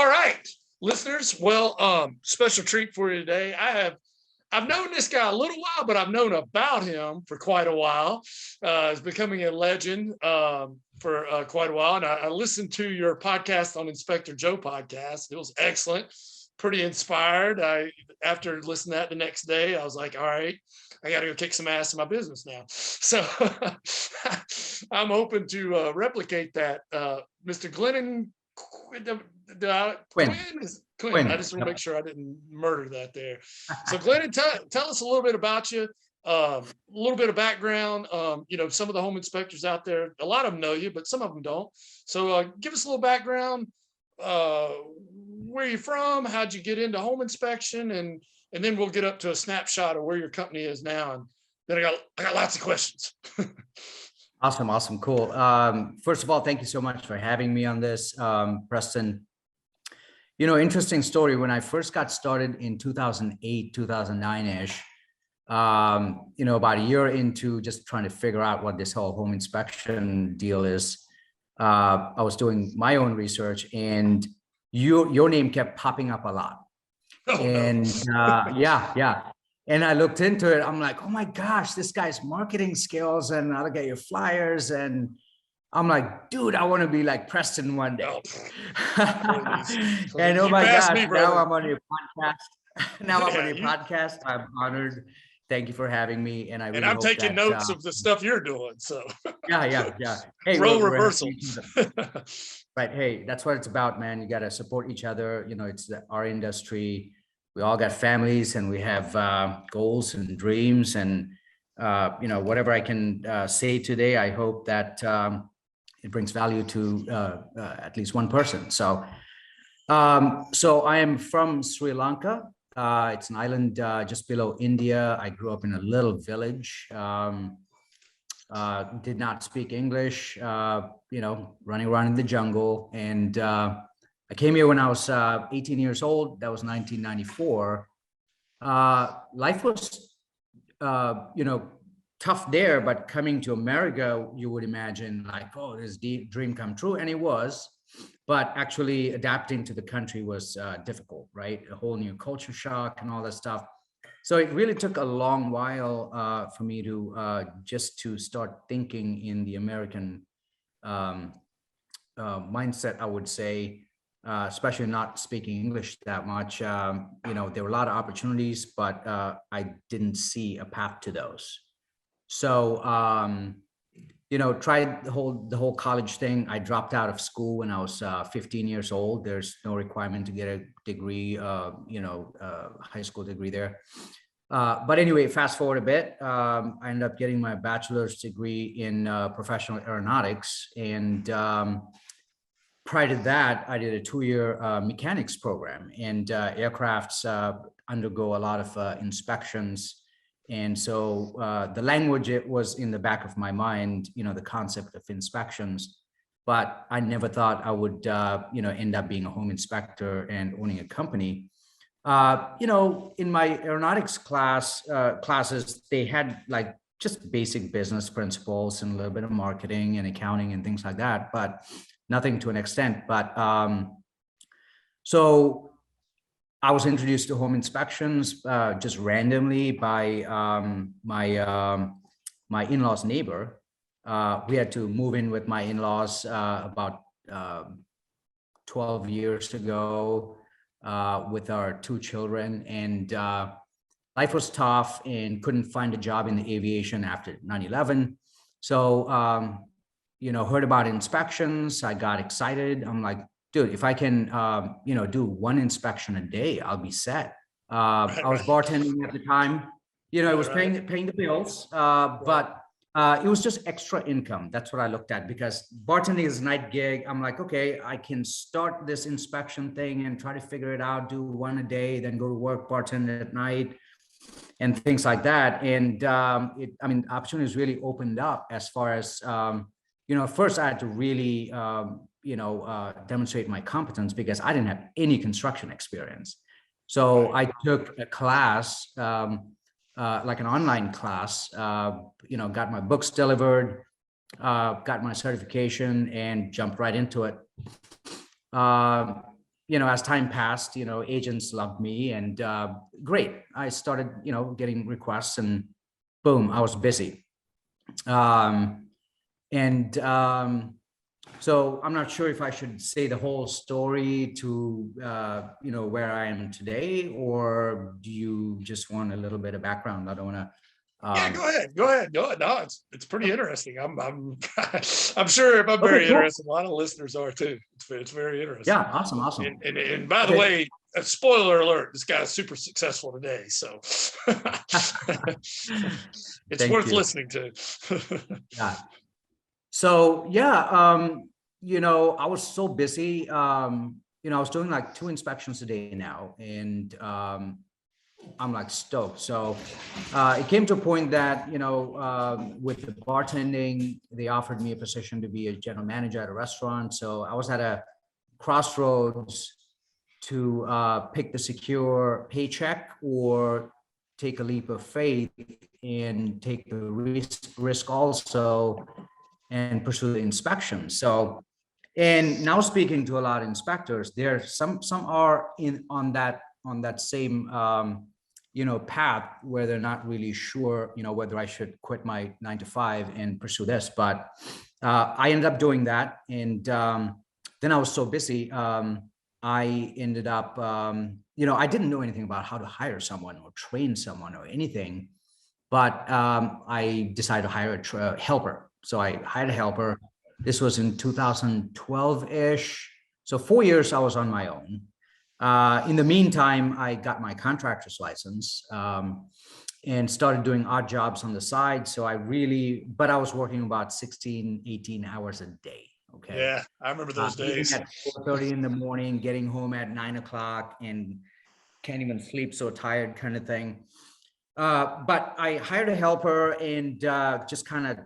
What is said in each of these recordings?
All right, listeners. Well, special treat for you today. I've known this guy a little while, but I've known about him for quite a while. He's becoming a legend for quite a while. And I listened to your podcast on Inspector Joe podcast. It was excellent, pretty inspired. After listening to that the next day, I was like, all right, I got to go kick some ass in my business now. So I'm hoping to replicate that. Mr. Glennon, Quyn. Quyn. I just want to make sure I didn't murder that there. So Glennon, tell us a little bit about you, a little bit of background. Some of the home inspectors out there, a lot of them know you, but some of them don't. So give us a little background. Where you from? How'd you get into home inspection? And then we'll get up to a snapshot of where your company is now. And then I got lots of questions. Awesome. Cool. First of all, thank you so much for having me on this, Preston. Interesting story. When I first got started in 2008, 2009-ish, about a year into just trying to figure out what this whole home inspection deal is, I was doing my own research, and your name kept popping up a lot. Yeah. And I looked into it. I'm like, oh my gosh, this guy's marketing skills, and I look at your flyers, and I'm like, dude, I want to be like Preston one day. And oh my gosh, now I'm on your podcast. I'm honored. Thank you for having me. And I'm taking notes of the stuff you're doing. So yeah. Hey, role reversal. Right. Hey, that's what it's about, man. You got to support each other. It's our industry. We all got families, and we have goals and dreams, and whatever I can say today, I hope that it brings value to at least one person. So I am from Sri Lanka. It's an island just below India. I grew up in a little village. Did not speak English. Running around in the jungle, and I came here when I was 18 years old. That was 1994. Life was, tough there, but coming to America, you would imagine like, oh, this dream come true, and it was. But actually adapting to the country was difficult, right? A whole new culture shock and all that stuff. So it really took a long while for me to just to start thinking in the American mindset, I would say. Especially not speaking English that much. There were a lot of opportunities, but I didn't see a path to those. So, tried the whole college thing. I dropped out of school when I was 15 years old. There's no requirement to get a degree, high school degree there. But anyway, fast forward a bit, I ended up getting my bachelor's degree in professional aeronautics, and prior to that, I did a 2-year mechanics program, and aircrafts undergo a lot of inspections. And so the language, it was in the back of my mind, the concept of inspections, but I never thought I would, end up being a home inspector and owning a company. In my aeronautics classes, they had like just basic business principles and a little bit of marketing and accounting and things like that, but nothing to an extent. But so I was introduced to home inspections just randomly by my in-laws neighbor. We had to move in with my in-laws about 12 years ago with our 2 children, and life was tough and couldn't find a job in the aviation after 9/11. So heard about inspections. I got excited. I'm like, dude, if I can, do 1 inspection a day, I'll be set. I was bartending at the time. It was paying the bills, but it was just extra income. That's what I looked at, because bartending is a night gig. I'm like, okay, I can start this inspection thing and try to figure it out, do 1 a day, then go to work, bartend at night, and things like that. And opportunities really opened up as far as, first I had to really, demonstrate my competence, because I didn't have any construction experience. So I took a class, like an online class, got my books delivered, got my certification, and jumped right into it. as time passed, agents loved me, and great. I started, getting requests, and boom, I was busy. And so I'm not sure if I should say the whole story to, where I am today, or do you just want a little bit of background? I don't want to. Yeah, go ahead. Go ahead. No, it's pretty interesting. I'm sure if I'm Okay, very cool. interested, a lot of listeners are too. It's very interesting. Yeah, awesome. And by the Okay. way, a spoiler alert, this guy's super successful today. So it's Thank worth you. listening to. Yeah. So yeah, I was so busy. I was doing like 2 inspections a day now, and I'm like stoked. So it came to a point that, with the bartending, they offered me a position to be a general manager at a restaurant. So I was at a crossroads to pick the secure paycheck or take a leap of faith and take the risk also and pursue the inspection. So, and now speaking to a lot of inspectors, there some are on that same path where they're not really sure whether I should quit my 9 to 5 and pursue this. But I ended up doing that, and then I was so busy. I ended up I didn't know anything about how to hire someone or train someone or anything, but I decided to hire a helper. So I hired a helper. This was in 2012-ish. So 4 years I was on my own. In the meantime, I got my contractor's license and started doing odd jobs on the side. So but I was working about 16, 18 hours a day. Okay. Yeah, I remember those days. At 4:30 in the morning, getting home at 9 o'clock, and can't even sleep, so tired, kind of thing. But I hired a helper and just kind of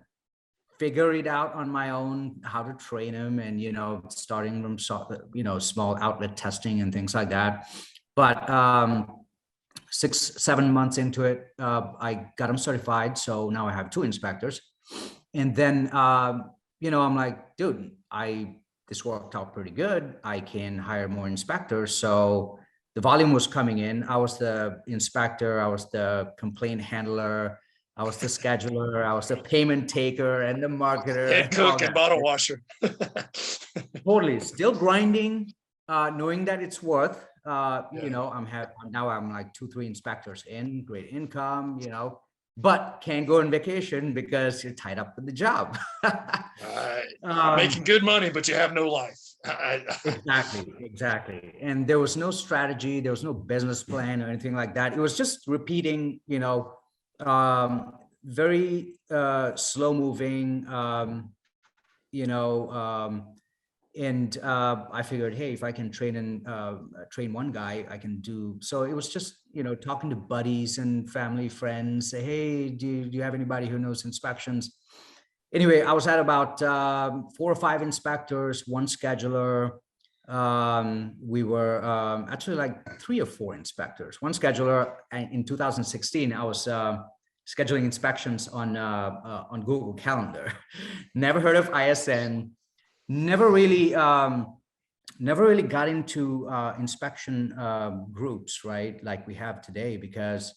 figure it out on my own, how to train him, and starting from small outlet testing and things like that. But 6-7 months into it, I got him certified. So now I have 2 inspectors, and then I'm like, dude, this worked out pretty good. I can hire more inspectors. So the volume was coming in. I was the inspector, I was the complaint handler, I was the scheduler, I was the payment taker and the marketer. Head cook and bottle washer. Totally. Still grinding, knowing that it's worth, I'm like 2-3 inspectors in, great income, but can't go on vacation because you're tied up with the job. Making good money, but you have no life. Exactly. And there was no strategy, there was no business plan or anything like that. It was just repeating, very slow moving, and I figured, hey, if I can train one guy, I can do. So it was just, talking to buddies and family, friends, say, hey, do you have anybody who knows inspections? Anyway, I was at about 4 or 5 inspectors, 1 scheduler. We were actually like 3 or 4 inspectors, 1 scheduler. And in 2016, I was scheduling inspections on Google Calendar. Never heard of ISN. Never really got into inspection groups, right, like we have today, because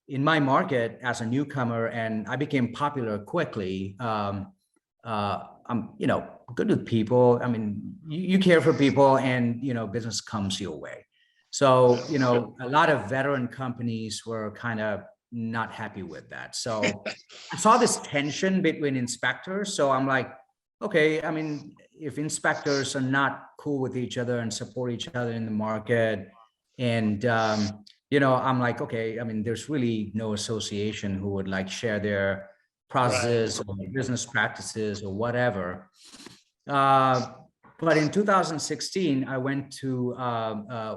in my market as a newcomer, and I became popular quickly, I'm good with people. I mean, you care for people, and business comes your way. So a lot of veteran companies were kind of not happy with that. So I saw this tension between inspectors. So I'm like, okay, I mean, if inspectors are not cool with each other and support each other in the market, and I'm like, okay, I mean, there's really no association who would like share their processes or business practices or whatever. But in 2016, I went to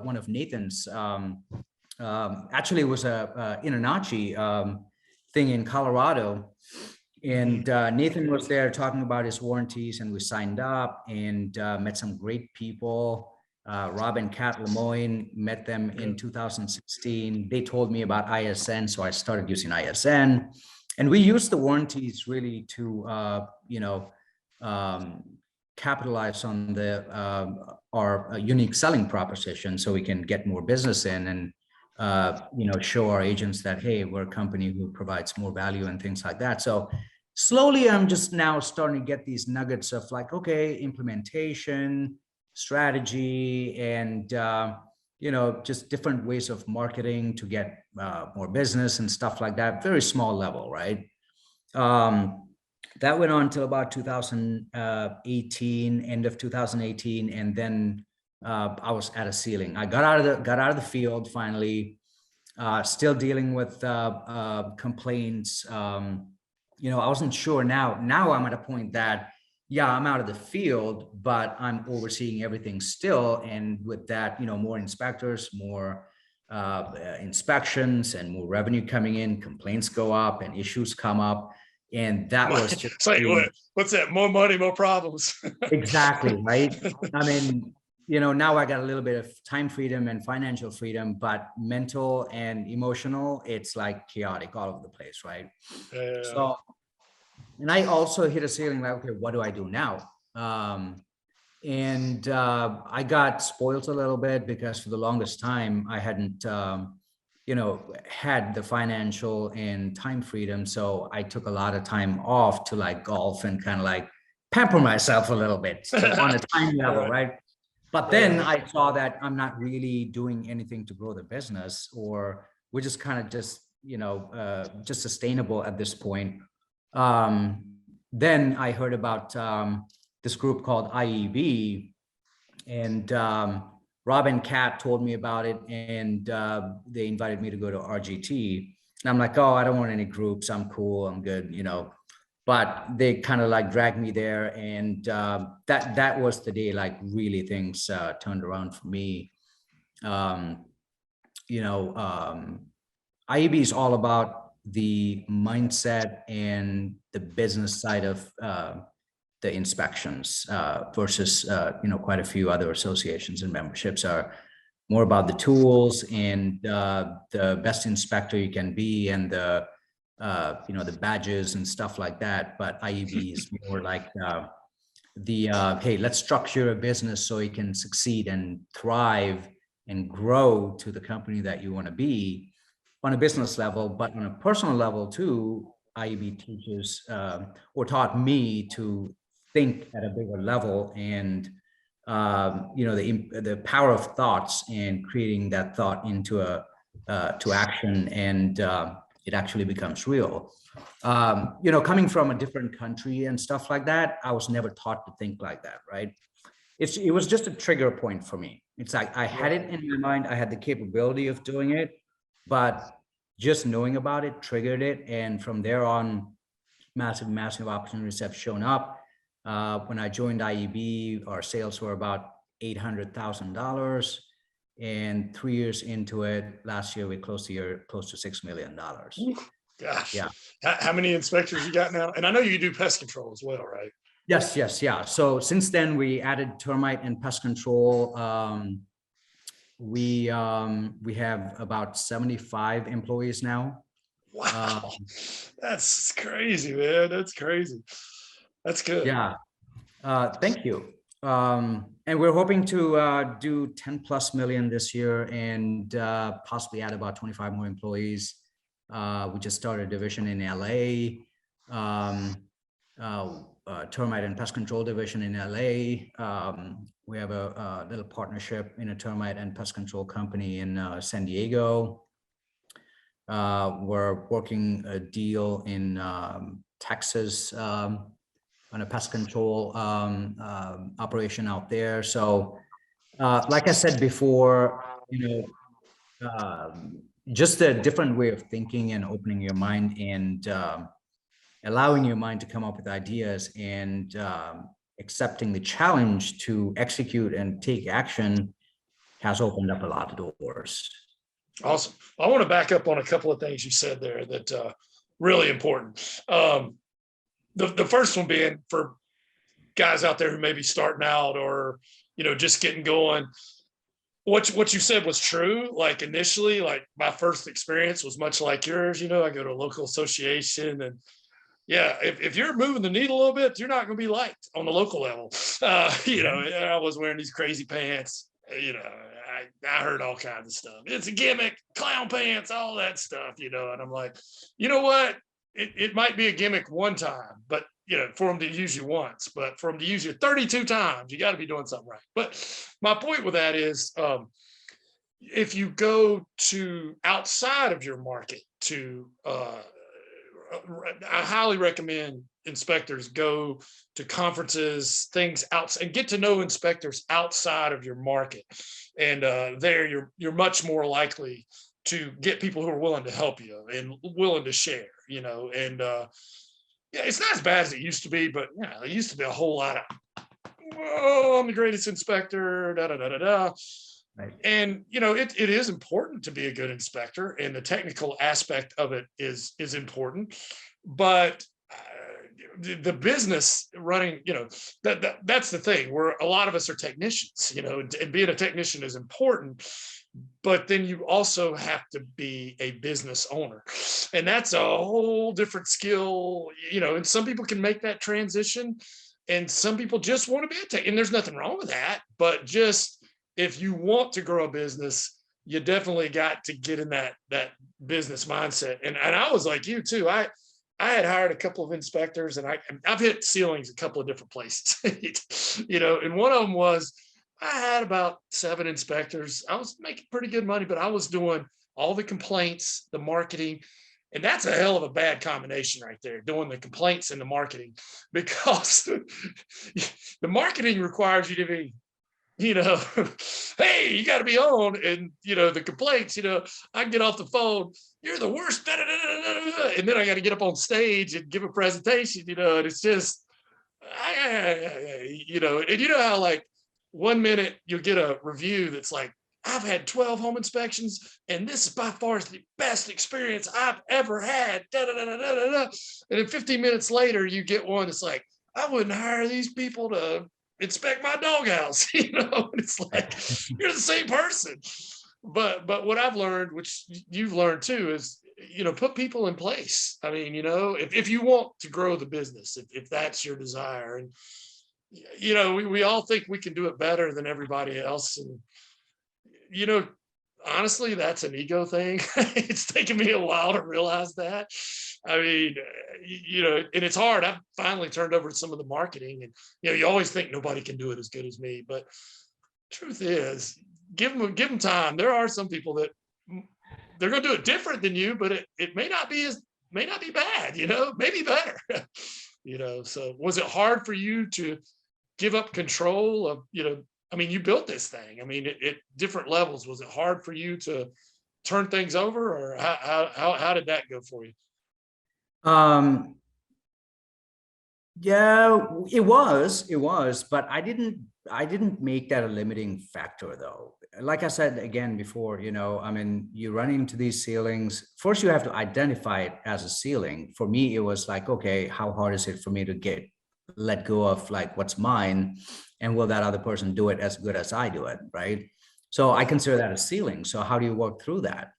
one of Nathan's, actually it was a INNOCCI thing in Colorado. And Nathan was there talking about his warranties, and we signed up and met some great people. Rob and Kat Lemoyne, met them in 2016. They told me about ISN, so I started using ISN. And we used the warranties really to, capitalize on our unique selling proposition so we can get more business in and show our agents that, hey, we're a company who provides more value and things like that. So slowly I'm just now starting to get these nuggets of like, okay, implementation, strategy, and just different ways of marketing to get more business and stuff like that. Very small level, right? That went on till about 2018, end of 2018, and then I was at a ceiling. I got out of the field finally. Still dealing with complaints. I wasn't sure. Now I'm at a point that, yeah, I'm out of the field, but I'm overseeing everything still. And with that, more inspectors, more inspections, and more revenue coming in, complaints go up and issues come up. And that was just it's like, what's that? More money, more problems. Exactly, right? I mean, now I got a little bit of time freedom and financial freedom, but mental and emotional, it's like chaotic all over the place, right? Yeah. So, and I also hit a ceiling like, okay, what do I do now? I got spoiled a little bit because for the longest time I hadn't, had the financial and time freedom. So I took a lot of time off to like golf and kind of like pamper myself a little bit on a time level, right? But then I saw that I'm not really doing anything to grow the business, or we're just kind of just sustainable at this point. Then I heard about this group called IEB, and Rob and Kat told me about it, and they invited me to go to RGT. And I'm like, oh, I don't want any groups. I'm cool. I'm good, But they kind of like dragged me there, and that was the day like really things turned around for me. IEB is all about the mindset and the business side of the inspections versus quite a few other associations and memberships are more about the tools and the best inspector you can be, and the badges and stuff like that. But IEB is more like hey, let's structure a business so you can succeed and thrive and grow to the company that you want to be on a business level. But on a personal level too, IEB teaches or taught me to think at a bigger level, and the power of thoughts and creating that thought into to action, and it actually becomes real. Coming from a different country and stuff like that, I was never taught to think like that, right? It was just a trigger point for me. It's like I had it in my mind, I had the capability of doing it, but just knowing about it triggered it, and from there on, massive opportunities have shown up. When I joined IEB, our sales were about $800,000, and 3 years into it, last year we closed the year close to $6 million. Gosh, yeah. How many inspectors you got now? And I know you do pest control as well, right? Yes, yeah. So since then we added termite and pest control. We have about 75 employees now. Wow, that's crazy, man. That's crazy. That's good. Yeah. Thank you. And we're hoping to do 10 plus million this year, and possibly add about 25 more employees. We just started a division in LA, termite and pest control division in LA. We have a little partnership in a termite and pest control company in San Diego. We're working a deal in Texas on a pest control operation out there. So like I said before, just a different way of thinking and opening your mind, and allowing your mind to come up with ideas, and accepting the challenge to execute and take action has opened up a lot of doors. Awesome. I want to back up on a couple of things you said there that really important. The first one being for guys out there who may be starting out, or just getting going. What you said was true. Like initially, like my first experience was much like yours. I go to a local association, and yeah, if you're moving the needle a little bit, you're not going to be liked on the local level. You know, I was wearing these crazy pants. You know, I heard all kinds of stuff. It's a gimmick, clown pants, all that stuff. You know, and I'm like, you know what? It might be a gimmick one time, but you know, for them to use you once, but for them to use you 32 times, you got to be doing something right. But my point with that is, if you go to outside of your market to I highly recommend inspectors go to conferences, things out, and get to know inspectors outside of your market. And there, you're much more likely to get people who are willing to help you and willing to share. You know, and yeah, it's not as bad as it used to be, but yeah, there used to be a whole lot of, oh, I'm the greatest inspector, da da da da da. Right. And you know, it is important to be a good inspector, and the technical aspect of it is important. But the business running, you know, that's the thing, where a lot of us are technicians, you know, and being a technician is important, but then you also have to be a business owner, and that's a whole different skill, you know. And some people can make that transition, and some people just want to be a tech, and there's nothing wrong with that. But just if you want to grow a business, you definitely got to get in that business mindset. And I was like you too. I had hired a couple of inspectors, and I've hit ceilings a couple of different places, you know. And one of them was, I had about 7 inspectors. I was making pretty good money, but I was doing all the complaints, the marketing, and that's a hell of a bad combination right there, doing the complaints and the marketing, because the marketing requires you to be, you know, hey, you got to be on. And, you know, the complaints, you know, I can get off the phone, you're the worst, da, da, da, da, da, and then I got to get up on stage and give a presentation, you know, and it's just, you know, and you know how like 1 minute you'll get a review that's like, I've had 12 home inspections, and this is by far the best experience I've ever had. Da, da, da, da, da, da. And then 15 minutes later, you get one that's like, I wouldn't hire these people to inspect my doghouse. You know, it's like, you're the same person. But what I've learned, which you've learned too, is, you know, put people in place. I mean, you know, if you want to grow the business, if that's your desire, and you know, we all think we can do it better than everybody else. And you know, honestly, that's an ego thing. It's taken me a while to realize that. I mean, you know, and it's hard. I've finally turned over to some of the marketing, and you know, you always think nobody can do it as good as me, but truth is, give them time. There are some people that they're going to do it different than you, but it may not be bad. You know, maybe better. You know, so was it hard for you to give up control of, you know, I mean, you built this thing. I mean, at different levels. Was it hard for you to turn things over, or how did that go for you? Yeah, it was, but I didn't make that a limiting factor though. Like I said again before, you know, I mean, you run into these ceilings. First, you have to identify it as a ceiling. For me, it was like, okay, how hard is it for me to let go of like what's mine, and will that other person do it as good as I do it, right? So I consider that a ceiling. So how do you work through that?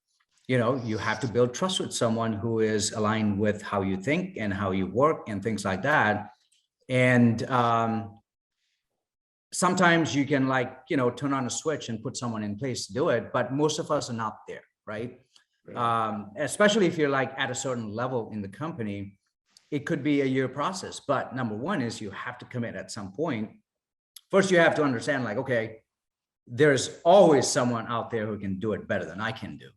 You know, you have to build trust with someone who is aligned with how you think and how you work and things like that. And sometimes you can, like, you know, turn on a switch and put someone in place to do it, but most of us are not there, right? Especially if you're like at a certain level in the company, it could be a year process. But number one is you have to commit at some point. First, you have to understand, like, okay, there's always someone out there who can do it better than I can do.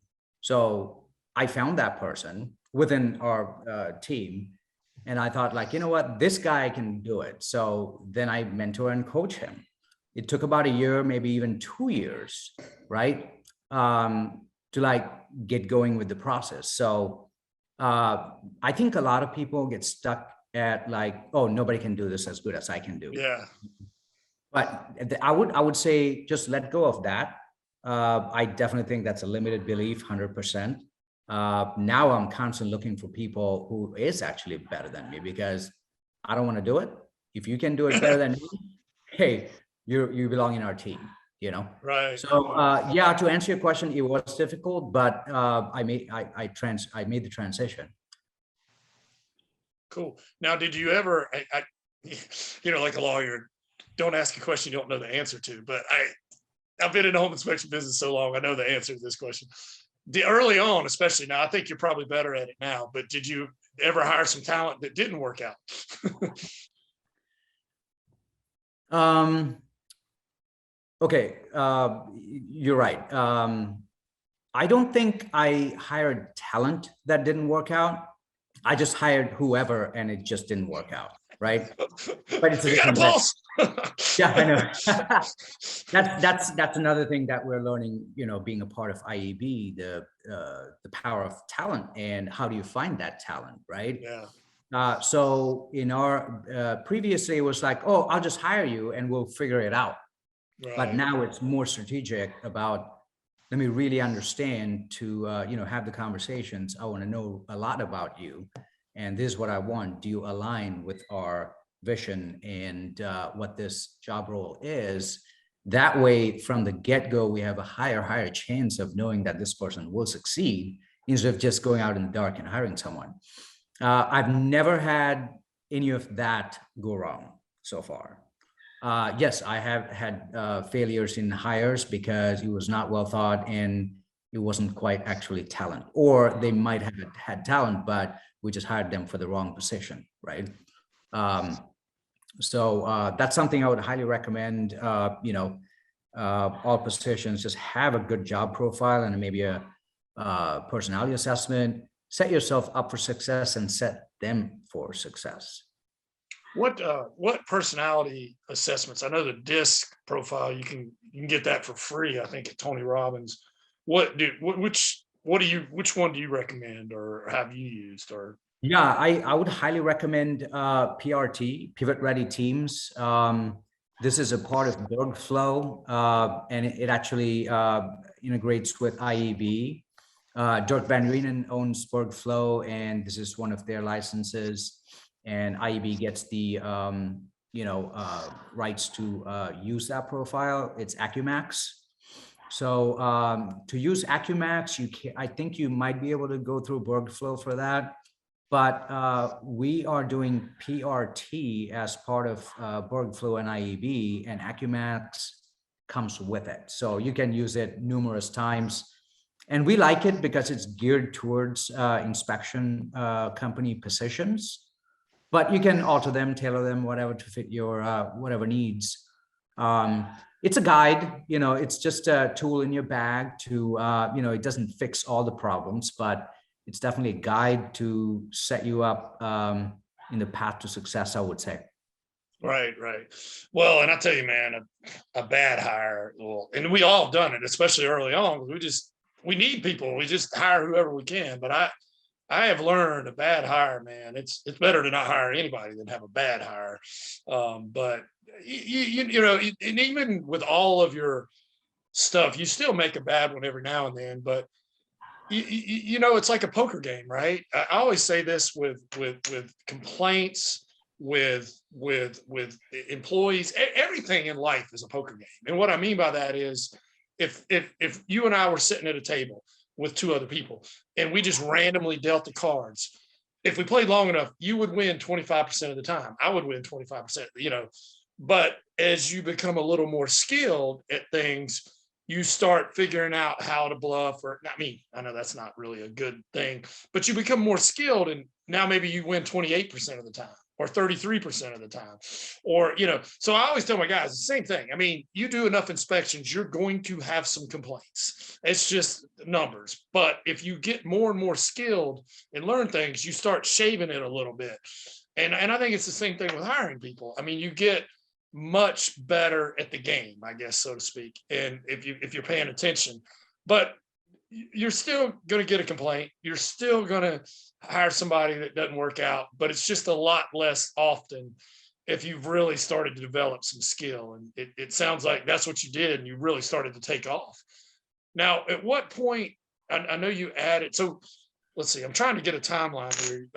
So I found that person within our team, and I thought, like, you know what, this guy can do it. So then I mentor and coach him. It took about a year, maybe even 2 years, right? To like get going with the process. So I think a lot of people get stuck at like, oh, nobody can do this as good as I can do. Yeah. But I would say just let go of that. I definitely think that's a limited belief, 100%. Now I'm constantly looking for people who is actually better than me, because I don't want to do it. If you can do it better than me, hey, you belong in our team, you know? Right. So yeah, to answer your question, it was difficult, but I made the transition. Cool. Now, did you ever, like a lawyer, don't ask a question you don't know the answer to, but I've been in the home inspection business so long, I know the answer to this question. Early on, especially now, I think you're probably better at it now, but did you ever hire some talent that didn't work out? Okay, you're right. I don't think I hired talent that didn't work out. I just hired whoever and it just didn't work out, right? But it's a You got a different pulse. yeah, I know. That's another thing that we're learning, being a part of IEB, the power of talent and how do you find that talent, right? Yeah. So in our previously it was like, oh, I'll just hire you and we'll figure it out. But Right. now it's more strategic about, let me really understand to, have the conversations. I want to know a lot about you. And this is what I want. Do you align with our vision and what this job role is? That way, from the get-go, we have a higher chance of knowing that this person will succeed instead of just going out in the dark and hiring someone. I've never had any of that go wrong so far. Yes, I have had failures in hires because it was not well thought and it wasn't quite actually talent, or they might have had talent, but we just hired them for the wrong position, right? So that's something I would highly recommend. All positions just have a good job profile and maybe a personality assessment. Set yourself up for success and set them for success. What personality assessments? I know the DISC profile, you can get that for free, I think, at Tony Robbins. Which one do you recommend or have you used? Or Yeah, I would highly recommend PRT, Pivot Ready Teams. This is a part of Bergflow, and it actually integrates with IEB. Dirk Van Reenen owns Bergflow, and this is one of their licenses. And IEB gets the rights to use that profile. It's Acumax. So to use Acumax, I think you might be able to go through Bergflow for that. But we are doing PRT as part of Bergflow and IEB, and Acumax comes with it. So you can use it numerous times. And we like it because it's geared towards inspection company positions. But you can alter them, tailor them, whatever to fit your whatever needs. It's a guide, it's just a tool in your bag to, it doesn't fix all the problems, but it's definitely a guide to set you up in the path to success, I would say. right. Well, and I tell you, man, a bad hire, well, and we all have done it, especially early on. We need people. We just hire whoever we can. But I have learned a bad hire, man. It's better to not hire anybody than have a bad hire. But and even with all of your stuff, you still make a bad one every now and then. But it's like a poker game, right? I always say this with complaints, with employees. Everything in life is a poker game. And what I mean by that is, if you and I were sitting at a table with two other people and we just randomly dealt the cards, if we played long enough, you would win 25% of the time. I would win 25%, but as you become a little more skilled at things, you start figuring out how to bluff, or not me. I know that's not really a good thing, but you become more skilled, and now maybe you win 28% of the time or 33% of the time, or, so I always tell my guys the same thing. I mean, you do enough inspections, you're going to have some complaints. It's just numbers. But if you get more and more skilled and learn things, you start shaving it a little bit. And I think it's the same thing with hiring people. I mean, you get much better at the game, I guess, so to speak. And if you're paying attention, but you're still going to get a complaint. You're still going to hire somebody that doesn't work out, but it's just a lot less often if you've really started to develop some skill. And it sounds like that's what you did, and you really started to take off. Now, at what point, I know you added, so let's see, I'm trying to get a timeline here.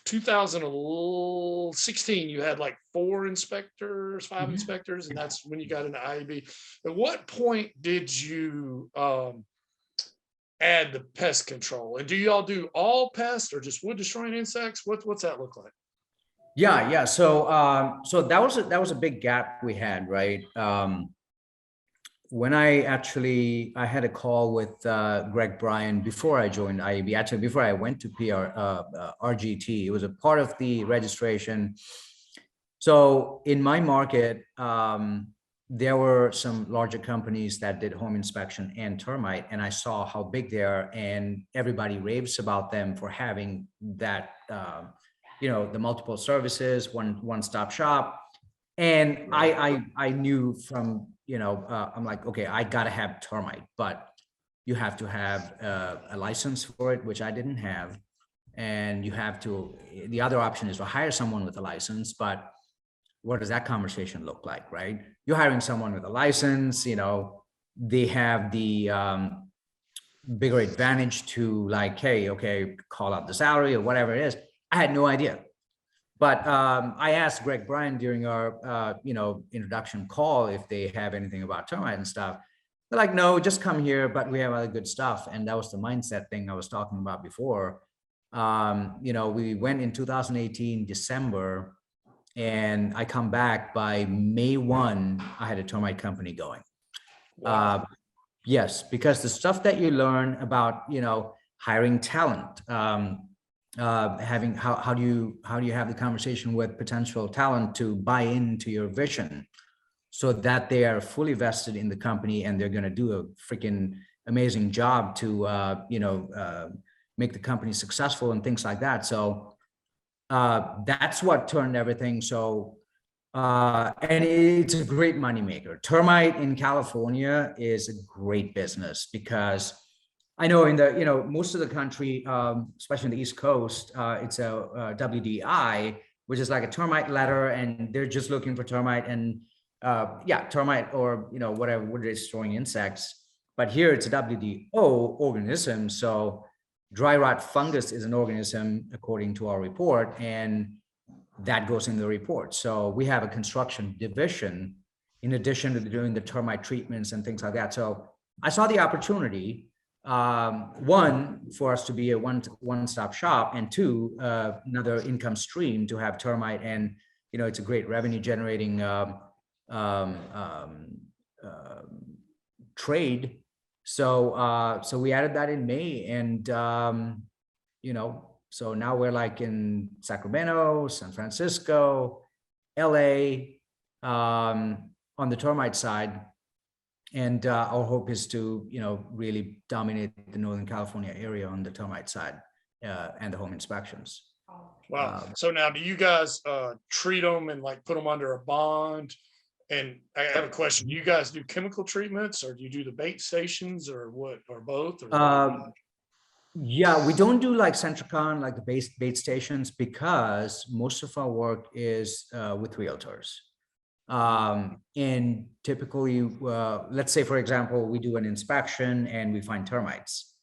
2016, you had like 5 inspectors, and that's when you got into IEB. At what point did you add the pest control. And do y'all do all pests or just wood destroying insects? What's that look like? Yeah. So that was a big gap we had, right? When I had a call with Greg Bryan before I joined IAB, actually before I went to RGT. It was a part of the registration. So in my market, there were some larger companies that did home inspection and termite, and I saw how big they are, and everybody raves about them for having that, the multiple services, one-stop shop. And I knew from, I'm like, okay, I gotta have termite, but you have to have a license for it, which I didn't have. And the other option is to hire someone with a license, but what does that conversation look like, right? You're hiring someone with a license, they have the bigger advantage to like, hey, okay, call out the salary or whatever it is. I had no idea. But I asked Greg Bryan during our, introduction call if they have anything about termite and stuff. They're like, no, just come here, but we have other good stuff. And that was the mindset thing I was talking about before. We went in 2018, December, and I come back by May 1, I had a termite company going. Wow. Yes, because the stuff that you learn about, hiring talent, having how do you have the conversation with potential talent to buy into your vision so that they are fully vested in the company and they're going to do a freaking amazing job to make the company successful and things like that. So that's what turned everything. So and it's a great moneymaker. Termite in California is a great business because I know in the, most of the country, especially in the East Coast, it's a WDI, which is like a termite letter, and they're just looking for termite and termite or, whatever, wood destroying insects. But here it's a WDO organism. So dry rot fungus is an organism according to our report, and that goes in the report. So we have a construction division in addition to doing the termite treatments and things like that. So I saw the opportunity, one, for us to be a one-stop shop, and two, another income stream to have termite. And it's a great revenue generating trade. So we added that in May, and so now we're like in Sacramento, San Francisco, LA, on the termite side. And our hope is to, really dominate the Northern California area on the termite side and the home inspections. Wow. So now do you guys treat them and like put them under a bond? And I have a question. Do you guys do chemical treatments or do you do the bait stations or what, or both? Or Yeah, we don't do like Centricon, like the bait stations, because most of our work is with realtors. And typically, let's say, for example, we do an inspection and we find termites.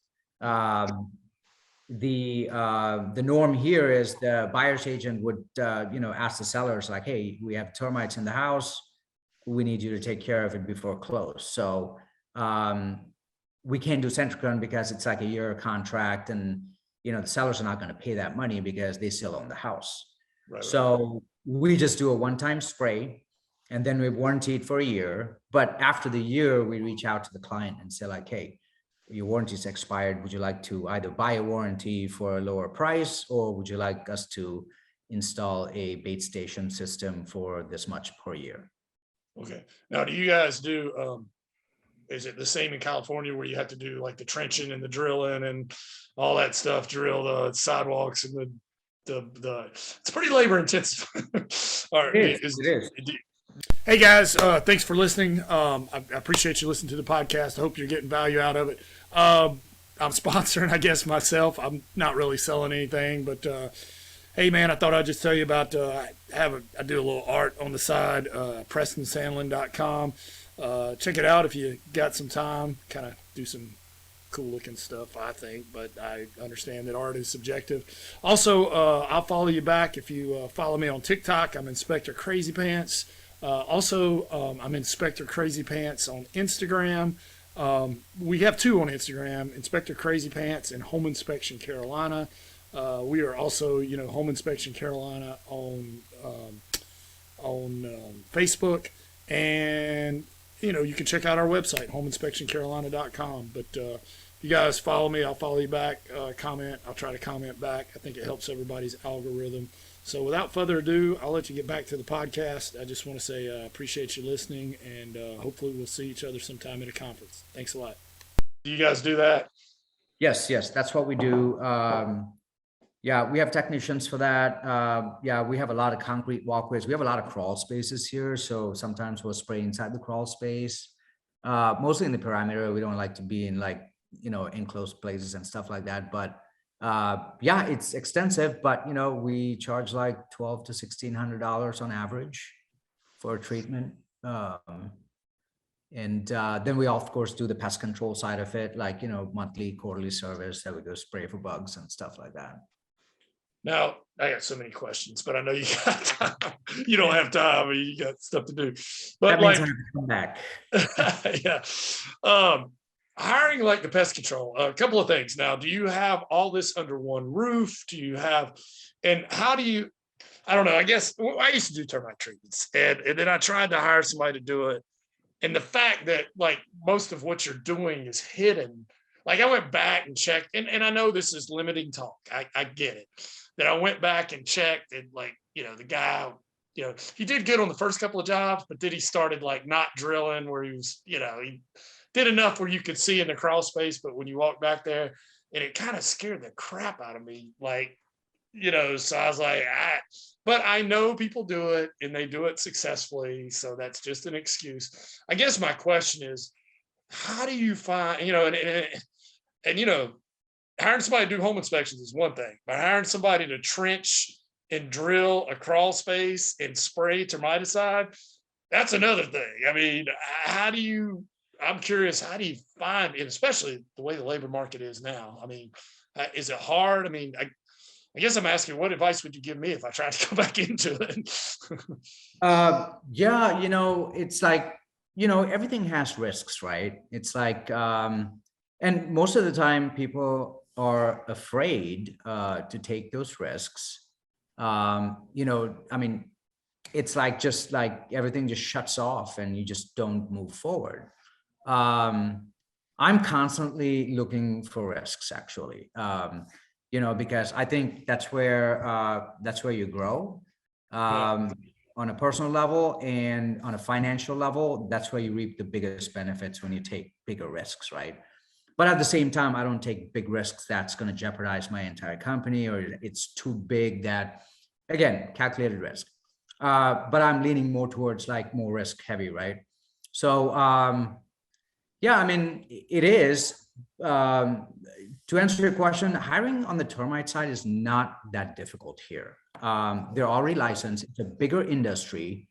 The norm here is the buyer's agent would, ask the sellers like, hey, we have termites in the house. We need you to take care of it before close. So we can't do Centricon because it's like a year contract, and the sellers are not going to pay that money because they still own the house. Right. So we just do a one-time spray, and then we warranty it for a year. But after the year, we reach out to the client and say like, hey, your warranty is expired. Would you like to either buy a warranty for a lower price, or would you like us to install a bait station system for this much per year? Okay. Now, do you guys do, is it the same in California where you have to do like the trenching and the drilling and all that stuff, drill the sidewalks and the it's pretty labor intensive. All right. It is. Hey guys, thanks for listening. I appreciate you listening to the podcast. I hope you're getting value out of it. I'm sponsoring, I guess, myself. I'm not really selling anything, but hey man, I thought I'd just tell you about I do a little art on the side, PrestonSandlin.com. Check it out if you got some time. Kind of do some cool looking stuff, I think, but I understand that art is subjective. Also, I'll follow you back if you follow me on TikTok. I'm Inspector Crazy Pants. Also, I'm Inspector Crazy Pants on Instagram. We have two on Instagram: Inspector Crazy Pants and Home Inspection Carolina. We are also, Home Inspection Carolina on Facebook, and you can check out our website, homeinspectioncarolina.com. But you guys follow me, I'll follow you back. Comment, I'll try to comment back. I think it helps everybody's algorithm. So without further ado, I'll let you get back to the podcast. I just want to say I appreciate you listening, and hopefully we'll see each other sometime at a conference. Thanks a lot. Do you guys do that? Yes, that's what we do. Yeah, we have technicians for that. Yeah, we have a lot of concrete walkways. We have a lot of crawl spaces here. So sometimes we'll spray inside the crawl space. Mostly in the perimeter. We don't like to be in enclosed places and stuff like that. But yeah, it's extensive, but we charge like $1,200 to $1,600 on average for a treatment. And then we of course do the pest control side of it, like monthly, quarterly service that we go spray for bugs and stuff like that. Now, I got so many questions, but I know you got time. You don't have time. I mean, you got stuff to do. But that means I have to come back. Yeah. Hiring like the pest control, a couple of things. Now, do you have all this under one roof? And how do you, I don't know, I guess I used to do termite treatments, and then I tried to hire somebody to do it. And the fact that like most of what you're doing is hidden, like I went back and checked, and I know this is limiting talk. I get it. That I went back and checked, and the guy, he did good on the first couple of jobs, but then he started like not drilling where he was, he did enough where you could see in the crawl space, but when you walk back there, and it kind of scared the crap out of me. So I was like, but I know people do it and they do it successfully. So that's just an excuse. I guess my question is, how do you find, hiring somebody to do home inspections is one thing, but hiring somebody to trench and drill a crawl space and spray termiticide, that's another thing. I mean, I'm curious, how do you find, and especially the way the labor market is now? I mean, is it hard? I mean, I guess I'm asking, what advice would you give me if I tried to go back into it? Yeah, it's like, everything has risks, right? It's like, and most of the time people are afraid to take those risks. I mean, it's like just like everything just shuts off and you just don't move forward. I'm constantly looking for risks, actually, because I think that's where you grow. On a personal level and on a financial level, that's where you reap the biggest benefits, when you take bigger risks, right? But at the same time, I don't take big risks that's going to jeopardize my entire company, or it's too big that, again, calculated risk. But I'm leaning more towards like more risk heavy, right? So yeah, I mean, it is. To answer your question, hiring on the termite side is not that difficult here. They're already licensed. It's a bigger industry.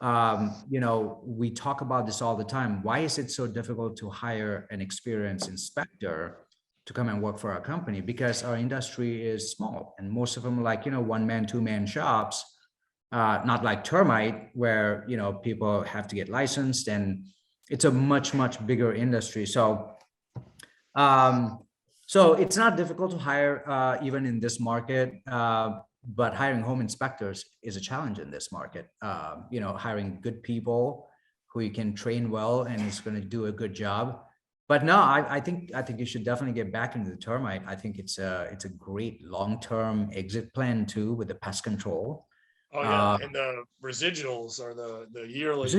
We talk about this all the time. Why is it so difficult to hire an experienced inspector to come and work for our company? Because our industry is small, and most of them are like, one-man, two-man shops, not like termite, where, people have to get licensed, and it's a much, much bigger industry. So it's not difficult to hire even in this market, but hiring home inspectors is a challenge in this market. Hiring good people who you can train well and is going to do a good job. But no, I think you should definitely get back into the termite. I think it's a great long-term exit plan too, with the pest control. Oh yeah, and the residuals are the yearly.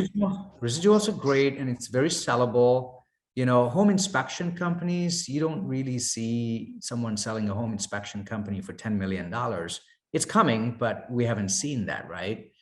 Residuals are great, and it's very sellable. Home inspection companies, you don't really see someone selling a home inspection company for $10 million. It's coming, but we haven't seen that, right?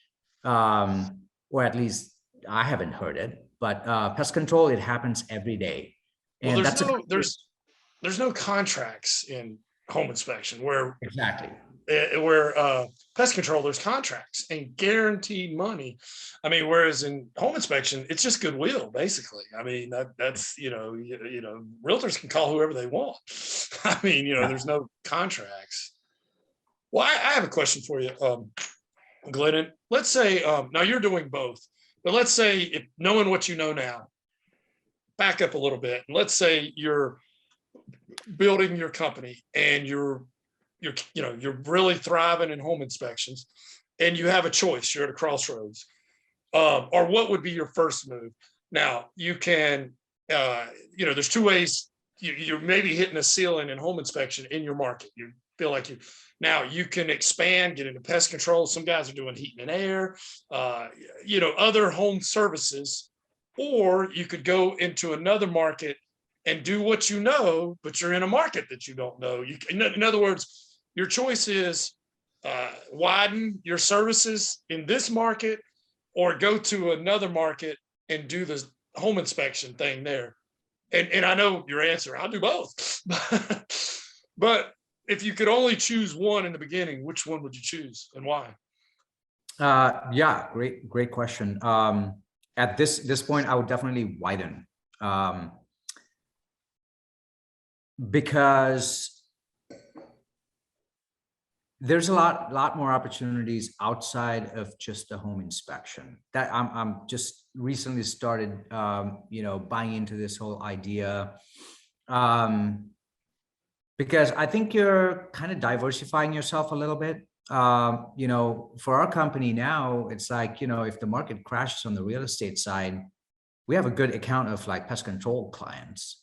Or at least I haven't heard it. But pest control, it happens every day. And well, there's no contracts in home inspection where exactly. Where pest control, there's contracts and guaranteed money. I mean, whereas in home inspection, it's just goodwill, basically. I mean, that's realtors can call whoever they want. I mean, there's no contracts. Well, I have a question for you, Glennon. Let's say now you're doing both, but let's say, if knowing what you know now, back up a little bit. And let's say you're building your company and you're really thriving in home inspections, and you have a choice. You're at a crossroads. Or what would be your first move? Now you can, there's two ways. You're maybe hitting a ceiling in home inspection in your market. You feel like now you can expand, get into pest control. Some guys are doing heating and air, other home services, or you could go into another market and do what you know, but you're in a market that you don't know. In other words, your choice is widen your services in this market, or go to another market and do the home inspection thing there. And I know your answer, I'll do both. But if you could only choose one in the beginning, which one would you choose and why? Yeah, great question. At this point, I would definitely widen, because there's a lot more opportunities outside of just the home inspection. That I'm just recently started, buying into this whole idea, because I think you're kind of diversifying yourself a little bit. For our company now, it's like, if the market crashes on the real estate side, we have a good account of like pest control clients.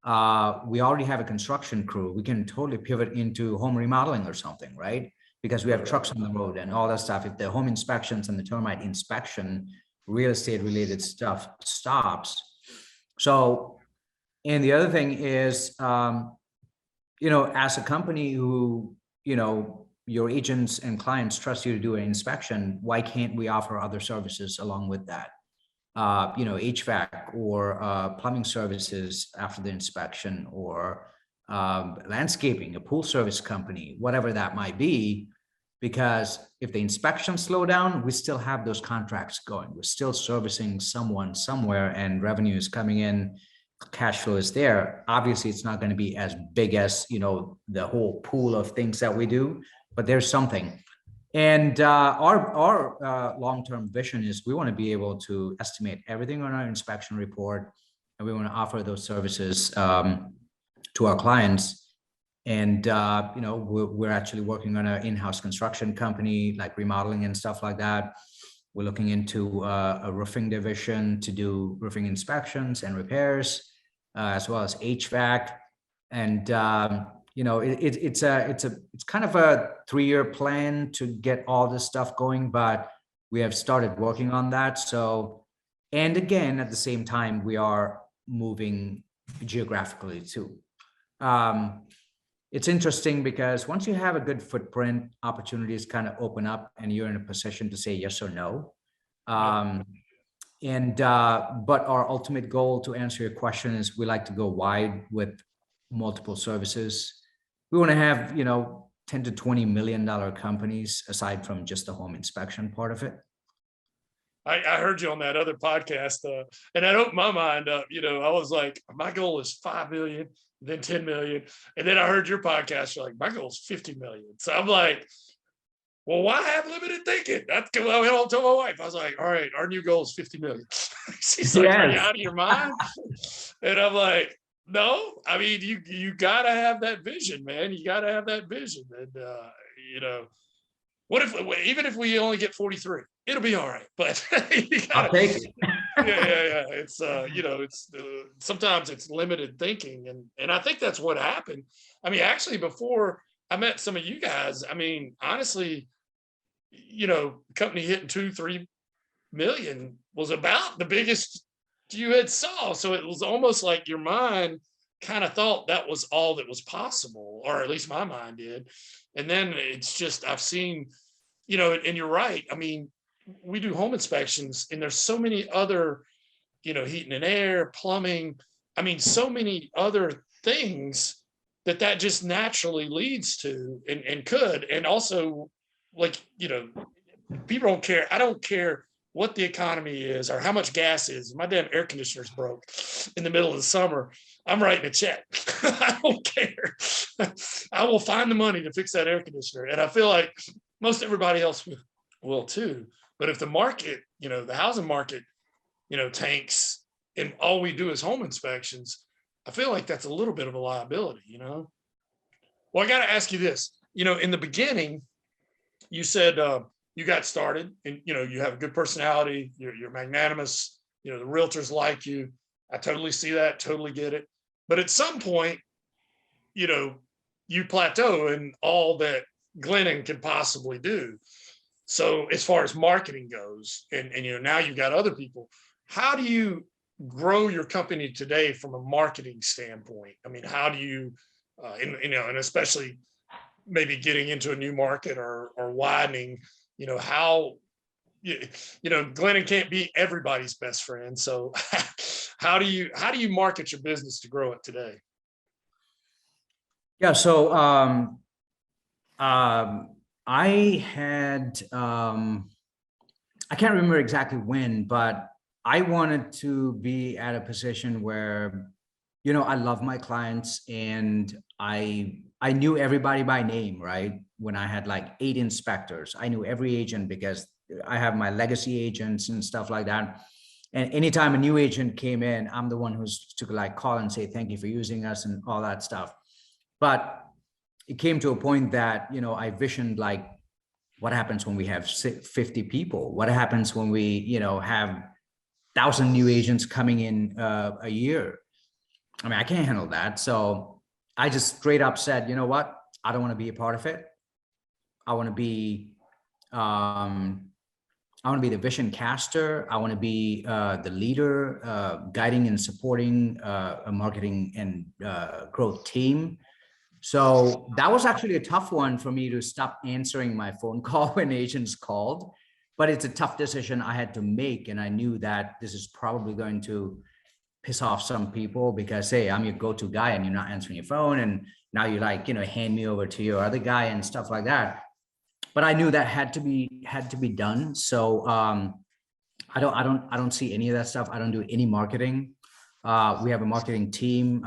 We already have a construction crew. We can totally pivot into home remodeling or something, right? Because we have trucks on the road and all that stuff. If the home inspections and the termite inspection, real estate related stuff stops. So, and the other thing is, as a company who, your agents and clients trust you to do an inspection, why can't we offer other services along with that? HVAC or plumbing services after the inspection, or landscaping, a pool service company, whatever that might be. Because if the inspections slow down, we still have those contracts going. We're still servicing someone somewhere, and revenue is coming in, cash flow is there. Obviously, it's not going to be as big as, the whole pool of things that we do, but there's something. And our long-term vision is we want to be able to estimate everything on our inspection report, and we want to offer those services to our clients. And we're actually working on an in-house construction company, like remodeling and stuff like that. We're looking into a roofing division to do roofing inspections and repairs, as well as HVAC. And it's kind of a 3-year plan to get all this stuff going, but we have started working on that. So, and again, at the same time, we are moving geographically too. It's interesting because once you have a good footprint, opportunities kind of open up and you're in a position to say yes or no. But our ultimate goal, to answer your question, is we like to go wide with multiple services. We want to have, $10 to $20 million companies aside from just the home inspection part of it. I heard you on that other podcast, and that opened my mind up. I was like, my goal is 5 million, then 10 million. And then I heard your podcast, you're like, my goal is 50 million. So I'm like, well, why have limited thinking? That's what I told my wife. I was like, all right, our new goal is 50 million. She's like, are you out of your mind? And I'm like, no, I mean, you gotta have that vision, man. You gotta have that vision. And what if, even if we only get 43, it'll be all right. But I'll take it. yeah. It's sometimes it's limited thinking, and I think that's what happened. I mean, actually, before I met some of you guys, I mean, honestly, company hitting 2-3 million was about the biggest you had saw. So it was almost like your mind kind of thought that was all that was possible, or at least my mind did. And then it's just, I've seen, and you're right. I mean, we do home inspections, and there's so many other, heating and air, plumbing. I mean, so many other things that just naturally leads to, and could. And also, like, people don't care. I don't care what the economy is or how much gas is. My damn air conditioner's broke in the middle of the summer. I'm writing a check. I don't care. I will find the money to fix that air conditioner. And I feel like most everybody else will too. But if the market, the housing market, tanks, and all we do is home inspections, I feel like that's a little bit of a liability, you know? Well, I got to ask you this, you know, in the beginning, you said you got started and, you know, you have a good personality, you're magnanimous, you know, the realtors like you. I totally see that, totally get it. But at some point, you know, you plateau in all that Glennon can possibly do. So as far as marketing goes, and you know, now you've got other people, how do you grow your company today from a marketing standpoint? I mean, how do you, you know, and especially maybe getting into a new market or widening, you know, how, you know, Glennon can't be everybody's best friend. So how do you market your business to grow it today? Yeah, so I had I can't remember exactly when, but I wanted to be at a position where, you know, I love my clients and I knew everybody by name, right? When I had like 8 inspectors, I knew every agent because I have my legacy agents and stuff like that. And anytime a new agent came in, I'm the one who's to like call and say, thank you for using us and all that stuff. But it came to a point that, you know, I visioned like, what happens when we have 50 people? What happens when we, you know, have 1,000 new agents coming in a year? I mean, I can't handle that. So I just straight up said, you know what? I don't want to be a part of it. I want to be, the vision caster. I want to be the leader, guiding and supporting a marketing and growth team. So that was actually a tough one for me to stop answering my phone call when agents called, but it's a tough decision I had to make. And I knew that this is probably going to piss off some people because, hey, I'm your go-to guy and you're not answering your phone. And now you like, you know, hand me over to your other guy and stuff like that. But I knew that had to be done. So I don't see any of that stuff. I don't do any marketing. We have a marketing team,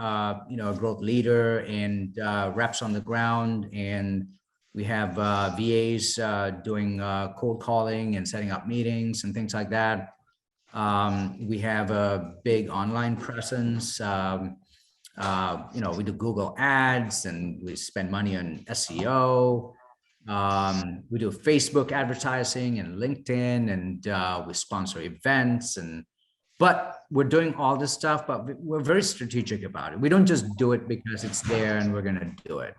you know, a growth leader and reps on the ground, and we have VAs doing cold calling and setting up meetings and things like that. We have a big online presence. You know, we do Google ads and we spend money on SEO. We do Facebook advertising and LinkedIn, and we sponsor events. But we're doing all this stuff, but we're very strategic about it. We don't just do it because it's there and we're going to do it.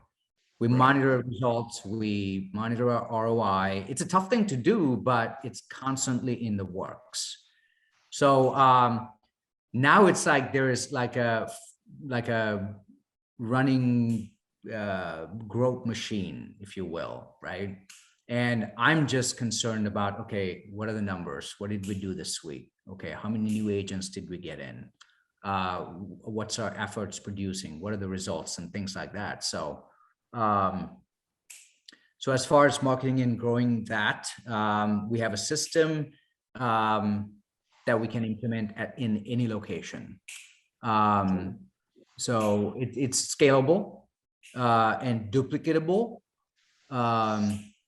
We monitor results. We monitor our ROI. It's a tough thing to do, but it's constantly in the works. So now it's like there is like a running growth machine, if you will, right? And I'm just concerned about, okay, what are the numbers? What did we do this week? Okay, how many new agents did we get in? What's our efforts producing? What are the results and things like that? So, so as far as marketing and growing that, we have a system that we can implement in any location. So it's scalable and duplicatable,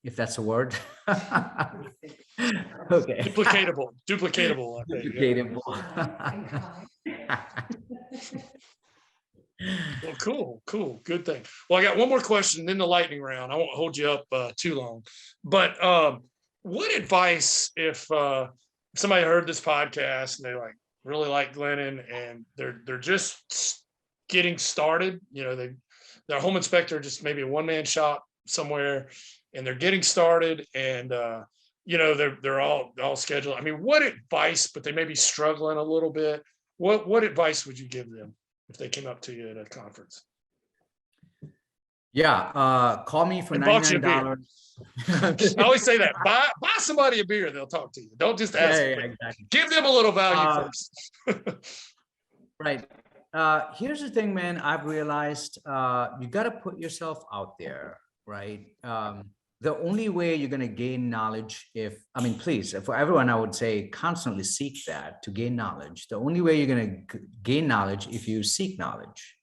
if that's a word. Okay. Duplicatable. I think, yeah. Well, cool, good thing. Well, I got one more question, then the lightning round. I won't hold you up too long. But what advice if somebody heard this podcast and they like really like Glennon and they're just getting started, you know, their home inspector just maybe a one-man shop somewhere, and they're getting started, and you know, they're all scheduled. I mean, what advice? But they may be struggling a little bit. What advice would you give them if they came up to you at a conference? Yeah, call me for $99. I always say that. Buy somebody a beer, they'll talk to you. Don't just ask. Yeah, exactly. Give them a little value first. Right. Here's the thing, man. I've realized you got to put yourself out there, right? The only way you're going to gain knowledge, please, for everyone, I would say constantly seek that to gain knowledge. The only way you're going to gain knowledge if you seek knowledge.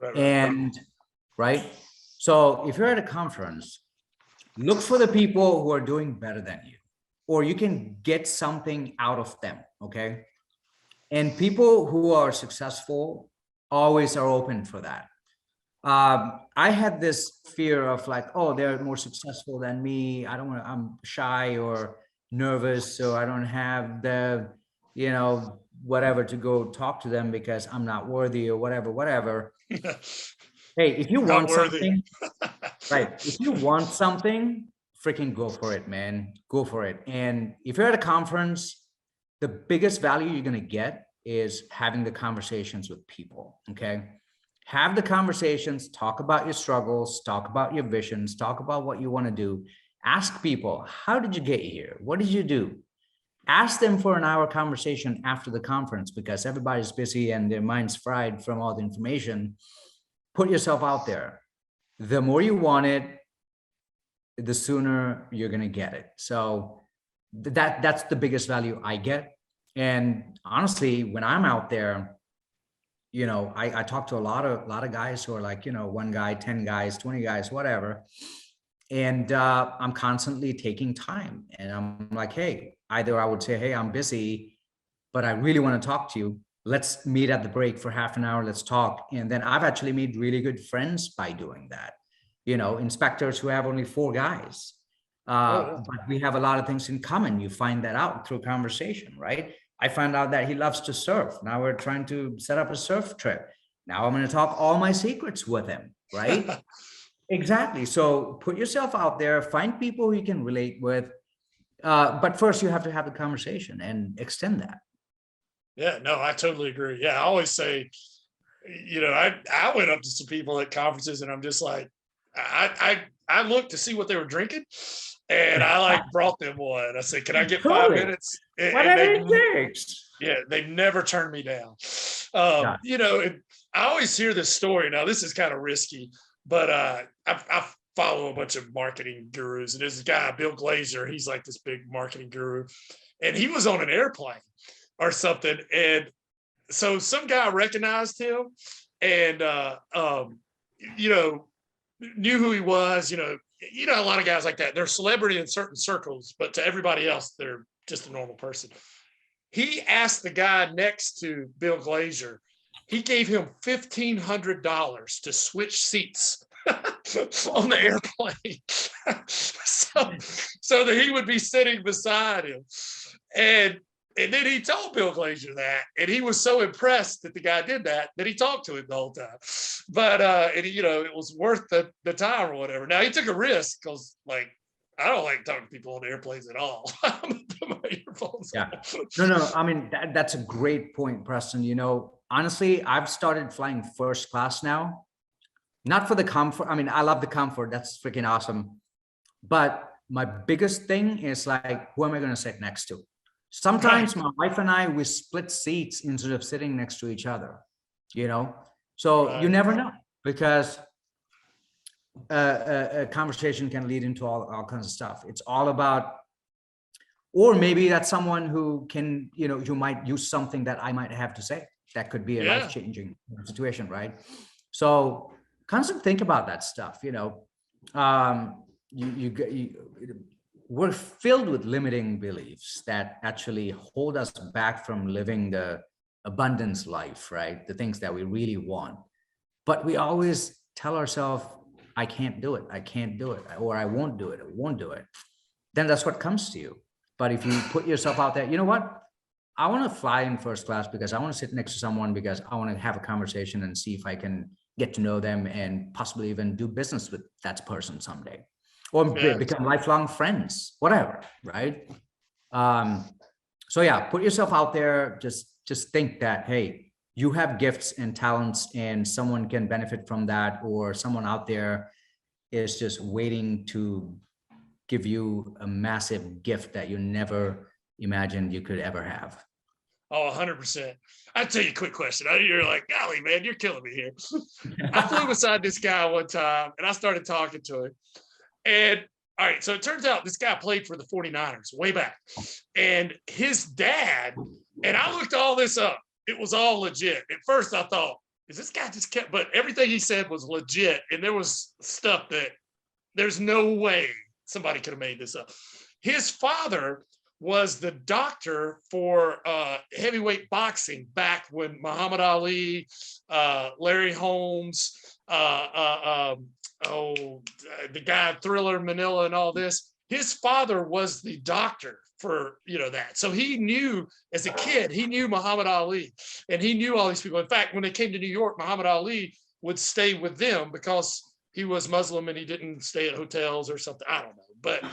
Right. And right. So if you're at a conference, look for the people who are doing better than you, or you can get something out of them. Okay. And people who are successful always are open for that. I had this fear of like, oh, they're more successful than me. I don't want to, I'm shy or nervous, so I don't have the, whatever to go talk to them because I'm not worthy or whatever, whatever. Hey, if you Not want worthy. something, right? If you want something, freaking go for it, man. Go for it. And if you're at a conference, the biggest value you're going to get is having the conversations with people. Okay. Have the conversations, talk about your struggles, talk about your visions, talk about what you want to do. Ask people, how did you get here? What did you do? Ask them for an hour conversation after the conference because everybody's busy and their mind's fried from all the information. Put yourself out there. The more you want it, the sooner you're going to get it. So that's the biggest value I get. And honestly, when I'm out there, I talk to a lot of guys who are like, one guy, 10 guys, 20 guys, whatever. And I'm constantly taking time and I'm like, hey, either I would say, hey, I'm busy, but I really want to talk to you. Let's meet at the break for half an hour. Let's talk. And then I've actually made really good friends by doing that. Inspectors who have only 4 guys. But we have a lot of things in common. You find that out through conversation, right? I found out that he loves to surf. Now we're trying to set up a surf trip. Now I'm going to talk all my secrets with him, right? Exactly. So put yourself out there, find people who you can relate with. But first you have to have the conversation and extend that. Yeah, no, I totally agree. Yeah, I always say, I went up to some people at conferences and I'm just like, I looked to see what they were drinking and I like brought them one. I said, can I get 5 Totally. minutes? And Whatever they, it takes. yeah, they never turned me down. Yeah. I always hear this story. Now, this is kind of risky, but I follow a bunch of marketing gurus and there's a guy, Bill Glazer, he's like this big marketing guru and he was on an airplane or something. And so some guy recognized him and, knew who he was, a lot of guys like that, they're celebrity in certain circles, but to everybody else, they're just a normal person. He asked the guy next to Bill Glazer, he gave him $1,500 to switch seats on the airplane so that he would be sitting beside him. And then he told Bill Glazer that, and he was so impressed that the guy did that he talked to him the whole time. But it was worth the time or whatever. Now he took a risk because, like, I don't like talking to people on airplanes at all. My earphones. Yeah. No. I mean, that's a great point, Preston. Honestly, I've started flying first class now. Not for the comfort. I mean, I love the comfort. That's freaking awesome. But my biggest thing is like, who am I going to sit next to? Sometimes my wife and I, we split seats instead of sitting next to each other, so you never know because a conversation can lead into all kinds of stuff. It's all about, or maybe that's someone who can, you might use something that I might have to say. That could be a life-changing situation, right? So constantly think about that stuff, we're filled with limiting beliefs that actually hold us back from living the abundance life, right? The things that we really want. But we always tell ourselves, I can't do it. I can't do it. Or I won't do it. I won't do it. Then that's what comes to you. But if you put yourself out there, you know what? I want to fly in first class because I want to sit next to someone because I want to have a conversation and see if I can get to know them and possibly even do business with that person someday. Or become lifelong friends, whatever, right? So yeah, put yourself out there. Just think that, hey, you have gifts and talents and someone can benefit from that, or someone out there is just waiting to give you a massive gift that you never imagined you could ever have. Oh, 100%. I'll tell you a quick question. You're like, golly, man, you're killing me here. I flew beside this guy one time and I started talking to him. And all right, so it turns out this guy played for the 49ers way back. And his dad, and I looked all this up. It was all legit. At first I thought, is this guy just kept, but everything he said was legit. And there was stuff that there's no way somebody could have made this up. His father was the doctor for heavyweight boxing back when Muhammad Ali, Larry Holmes, the guy Thriller Manila and all this. His father was the doctor for that. So he knew as a kid, he knew Muhammad Ali and he knew all these people. In fact, when they came to New York, Muhammad Ali would stay with them because he was Muslim and he didn't stay at hotels or something. I don't know. But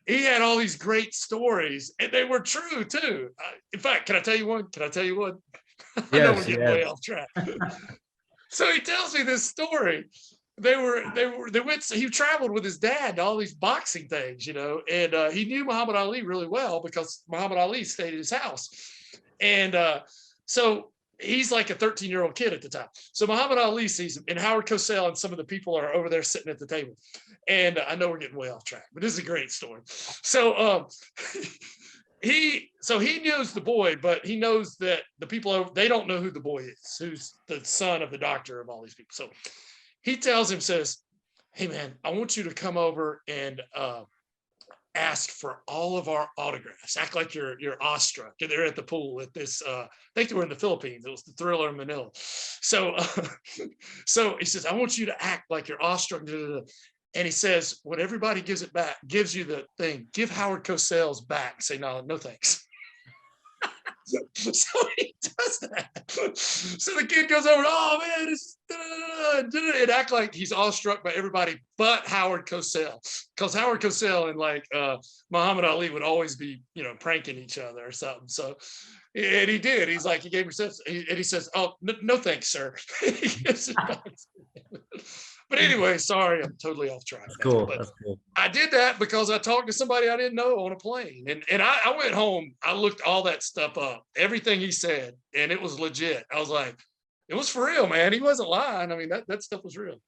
he had all these great stories and they were true too. In fact, can I tell you one? I know we're getting way off track. So he tells me this story. They went, he traveled with his dad to all these boxing things, and he knew Muhammad Ali really well because Muhammad Ali stayed at his house. And so he's like a 13-year-old kid at the time. So Muhammad Ali sees him, and Howard Cosell and some of the people are over there sitting at the table. And I know we're getting way off track, but this is a great story. So he knows the boy, but he knows that the people over, they don't know who the boy is, who's the son of the doctor of all these people. So he tells him, says, "Hey man, I want you to come over and ask for all of our autographs. Act like you're awestruck." And they're at the pool at this. I think they were in the Philippines. It was the Thriller in Manila. So, so he says, "I want you to act like you're awestruck." And he says, when everybody gives you the thing, give Howard Cosell's back. Say, no thanks. So he does that. So the kid goes over, "Oh man, and act like he's awestruck by everybody but Howard Cosell, because Howard Cosell and like Muhammad Ali would always be, pranking each other or something." So, and he did. He's like, he gave me and he says, "Oh, no thanks, sir." He gives it back. But anyway, sorry, I'm totally off track. That's cool. But That's cool. I did that because I talked to somebody I didn't know on a plane. And I went home, I looked all that stuff up, everything he said, and it was legit. I was like, it was for real, man. He wasn't lying. I mean, that stuff was real.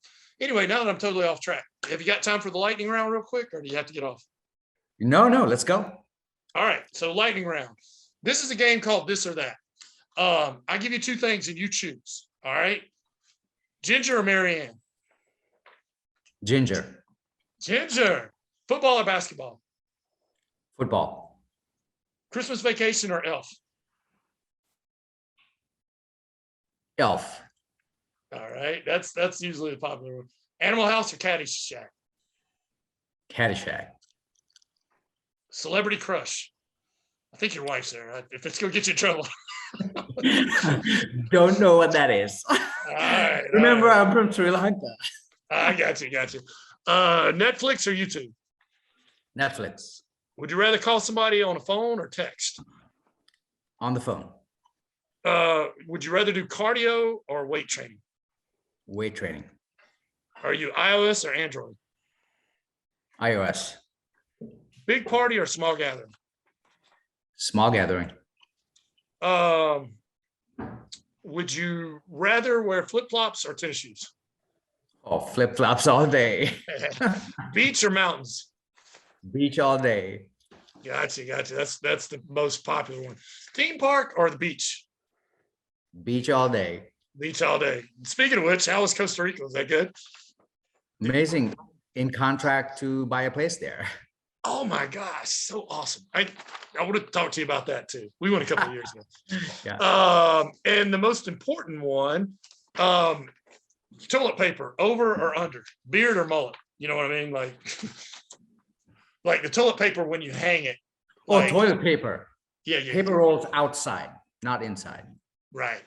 Anyway, now that I'm totally off track, have you got time for the lightning round real quick, or do you have to get off? No, let's go. All right, so lightning round. This is a game called This or That. I give you two things and you choose. All right. Ginger or Marianne? Ginger. Ginger. Football or basketball? Football. Christmas Vacation or Elf? Elf. All right, that's usually the popular one. Animal House or Caddyshack? Caddyshack. Celebrity crush? I think your wife's there. If it's gonna get you in trouble. Don't know what that is. All right, Remember, I'm from Sri Lanka. I got you. Netflix or YouTube? Netflix. Would you rather call somebody on a phone or text? On the phone. Would you rather do cardio or weight training? Weight training. Are you iOS or Android? iOS. Big party or small gathering? Small gathering. Would you rather wear flip-flops or tennis shoes? Oh, flip-flops all day. Beach or mountains? Beach all day. Gotcha. That's the most popular one. Theme park or the beach? Beach all day. Beach all day. Speaking of which, how was Costa Rica? Was that good? Amazing. In contract to buy a place there. Oh my gosh, so awesome. I want to talk to you about that too. We went a couple of years ago. Yeah. And the most important one, toilet paper, over or under? Beard or mullet? You know what I mean? Like the toilet paper when you hang it. Like, toilet paper. Yeah. Paper rolls outside, not inside. Right.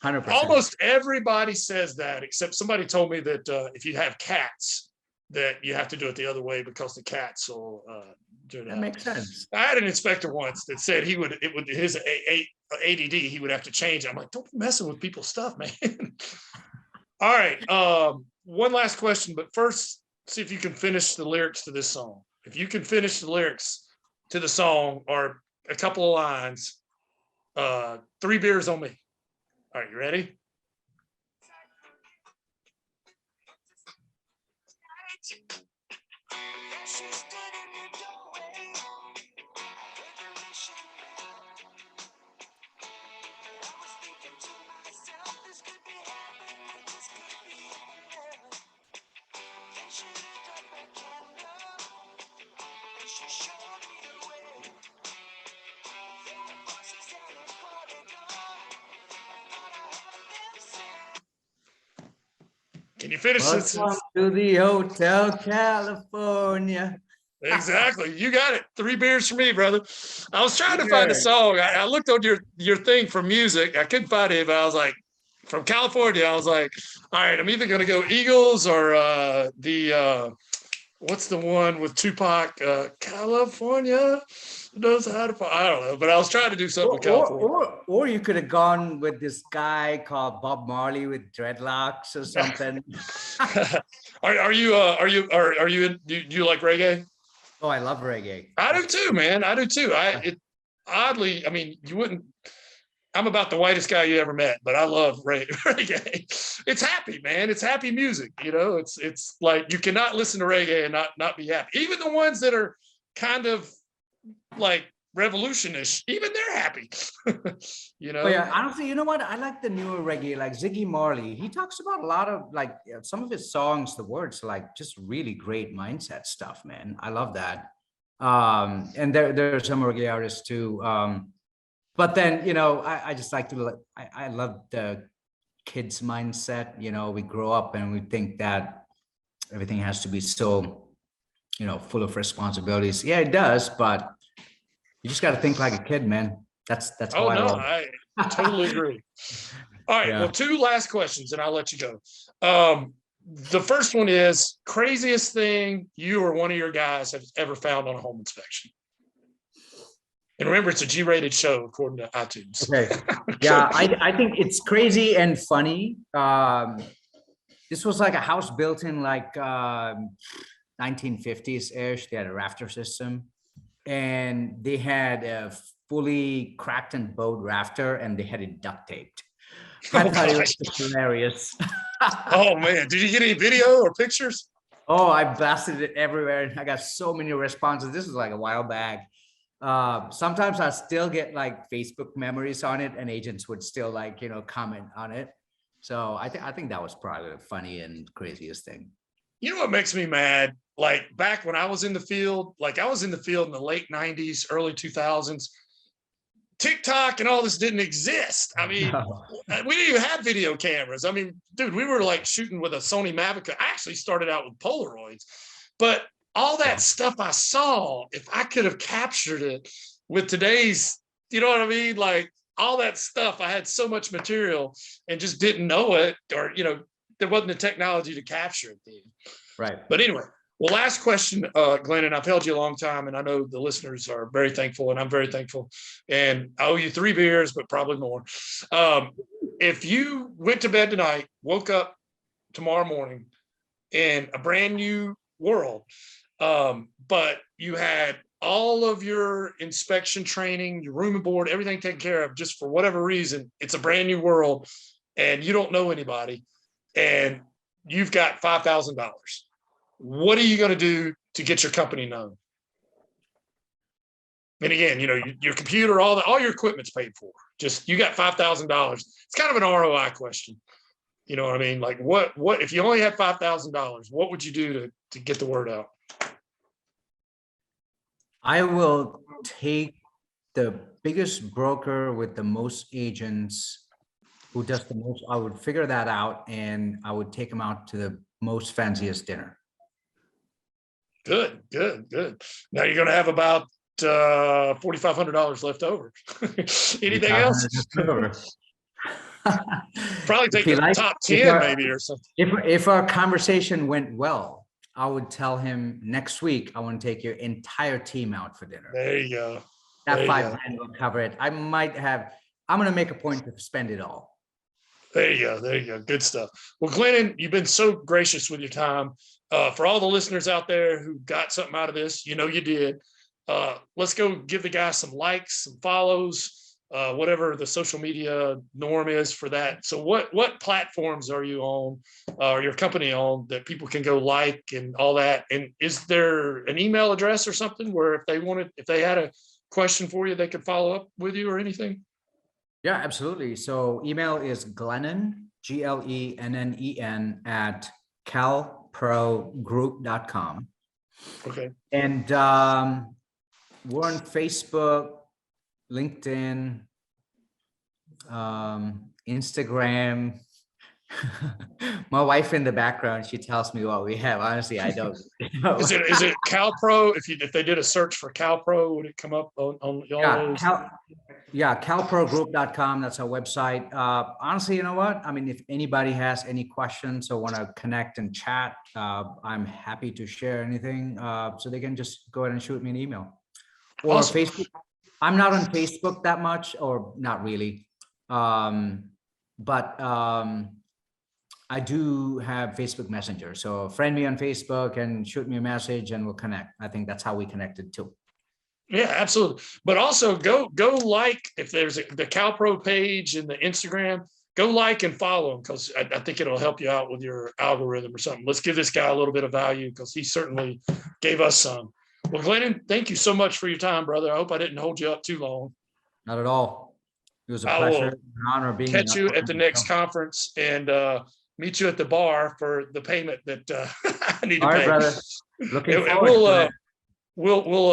100%. Almost everybody says that, except somebody told me that if you have cats, that you have to do it the other way because the cats will do that makes sense. I had an inspector once that said his ADD, he would have to change it. I'm like, don't be messing with people's stuff, man. All right. One last question, but first, see if you can finish the lyrics to this song. If you can finish the lyrics to the song or a couple of lines, 3 beers on me. All right, you ready? Can you finish this? Welcome to the Hotel California. Exactly. You got it. 3 beers for me, brother. I was trying to find a Cheers. song. I looked on your thing for music. I couldn't find it, but I was like, from California, I was like, all right, I'm either gonna go Eagles or what's the one with Tupac? California knows how to. I don't know, but I was trying to do something with California. Or you could have gone with this guy called Bob Marley with dreadlocks or something. Are you in, do you like reggae? Oh, I love reggae. I do too, man. I do too. Oddly, I mean, you wouldn't. I'm about the whitest guy you ever met, but I love reggae. It's happy, man. It's happy music. You know, it's like you cannot listen to reggae and not be happy. Even the ones that are kind of like revolutionish, even they're happy. You know. Oh yeah, honestly, you know what? I like the newer reggae, like Ziggy Marley. He talks about a lot of like some of his songs, the words like just really great mindset stuff, man. I love that. And there are some reggae artists too. But then, you know, I just like to, I love the kids mindset. You know, we grow up and we think that everything has to be so, you know, full of responsibilities. Yeah, it does, but you just got to think like a kid, man. That's how Oh I no, roll. I totally agree. All right, Yeah. well, 2 last questions and I'll let you go. The first one is craziest thing you or one of your guys have ever found on a home inspection. And remember, it's a G-rated show according to iTunes. Okay. Yeah, I think it's crazy and funny. This was like a house built in like 1950s-ish. They had a rafter system. And they had a fully cracked and bowed rafter and they had it duct taped. I thought it was just hilarious. Oh man, did you get any video or pictures? Oh, I blasted it everywhere and I got so many responses. This was like a while back. Sometimes I still get like Facebook memories on it and agents would still like, you know, comment on it. So I think that was probably the funny and craziest thing. You know what makes me mad? Like back when I was in the field, like I was in the field in the late 90s, early 2000s. TikTok and all this didn't exist. I mean, No. we didn't even have video cameras. I mean, dude, we were like shooting with a Sony Mavic. I actually started out with Polaroids, but all that stuff I saw, if I could have captured it with today's, you know what I mean? Like all that stuff, I had so much material and just didn't know it, or, you know, there wasn't the technology to capture it then. Right. But anyway, well, last question, Glennon. I've held you a long time, and I know the listeners are very thankful, and I'm very thankful. And I owe you 3 beers, but probably more. If you went to bed tonight, woke up tomorrow morning in a brand new world, but you had all of your inspection training, your room and board, everything taken care of, just for whatever reason, it's a brand new world, and you don't know anybody, and you've got $5,000. What are you going to do to get your company known? And again, you know, your computer, all your equipment's paid for. Just you got $5,000. It's kind of an ROI question. You know what I mean? Like what if you only had $5,000, what would you do to get the word out? I will take the biggest broker with the most agents who does the most. I would figure that out and I would take them out to the most fanciest dinner. Good. Now you're going to have about $4,500 left over. Anything else? Probably take the top 10 maybe or something. If our conversation went well, I would tell him next week I want to take your entire team out for dinner. There you go. That 5 grand will cover it. I'm going to make a point to spend it all. There you go. Good stuff. Well, Glennon, you've been so gracious with your time. For all the listeners out there who got something out of this, you know you did. Let's go give the guy some likes, some follows, whatever the social media norm is for that. So what platforms are you on, or your company on, that people can go like and all that? And is there an email address or something where if they had a question for you, they could follow up with you or anything? Yeah, absolutely. So email is Glennon, GLENNEN @calprogroup.com. Okay. And we're on Facebook, LinkedIn, Instagram, My wife in the background, she tells me what we have. Honestly, I don't. Is it CalPro? If they did a search for CalPro, would it come up on y'all Yeah, those? calprogroup.com. That's our website. Honestly, you know what? I mean, if anybody has any questions or want to connect and chat, I'm happy to share anything. So they can just go ahead and shoot me an email or Awesome. Facebook. I'm not on Facebook that much, or not really. But I do have Facebook Messenger. So friend me on Facebook and shoot me a message and we'll connect. I think that's how we connected too. Yeah, absolutely. But also go like, if there's the CalPro page and the Instagram, go like and follow him, because I think it'll help you out with your algorithm or something. Let's give this guy a little bit of value, because he certainly gave us some. Well, Glennon, thank you so much for your time, brother. I hope I didn't hold you up too long. Not at all. It was a I pleasure, will an honor being. catch you at the next conference and meet you at the bar for the payment that I need to All right, pay. brother. Looking And forward to it. we'll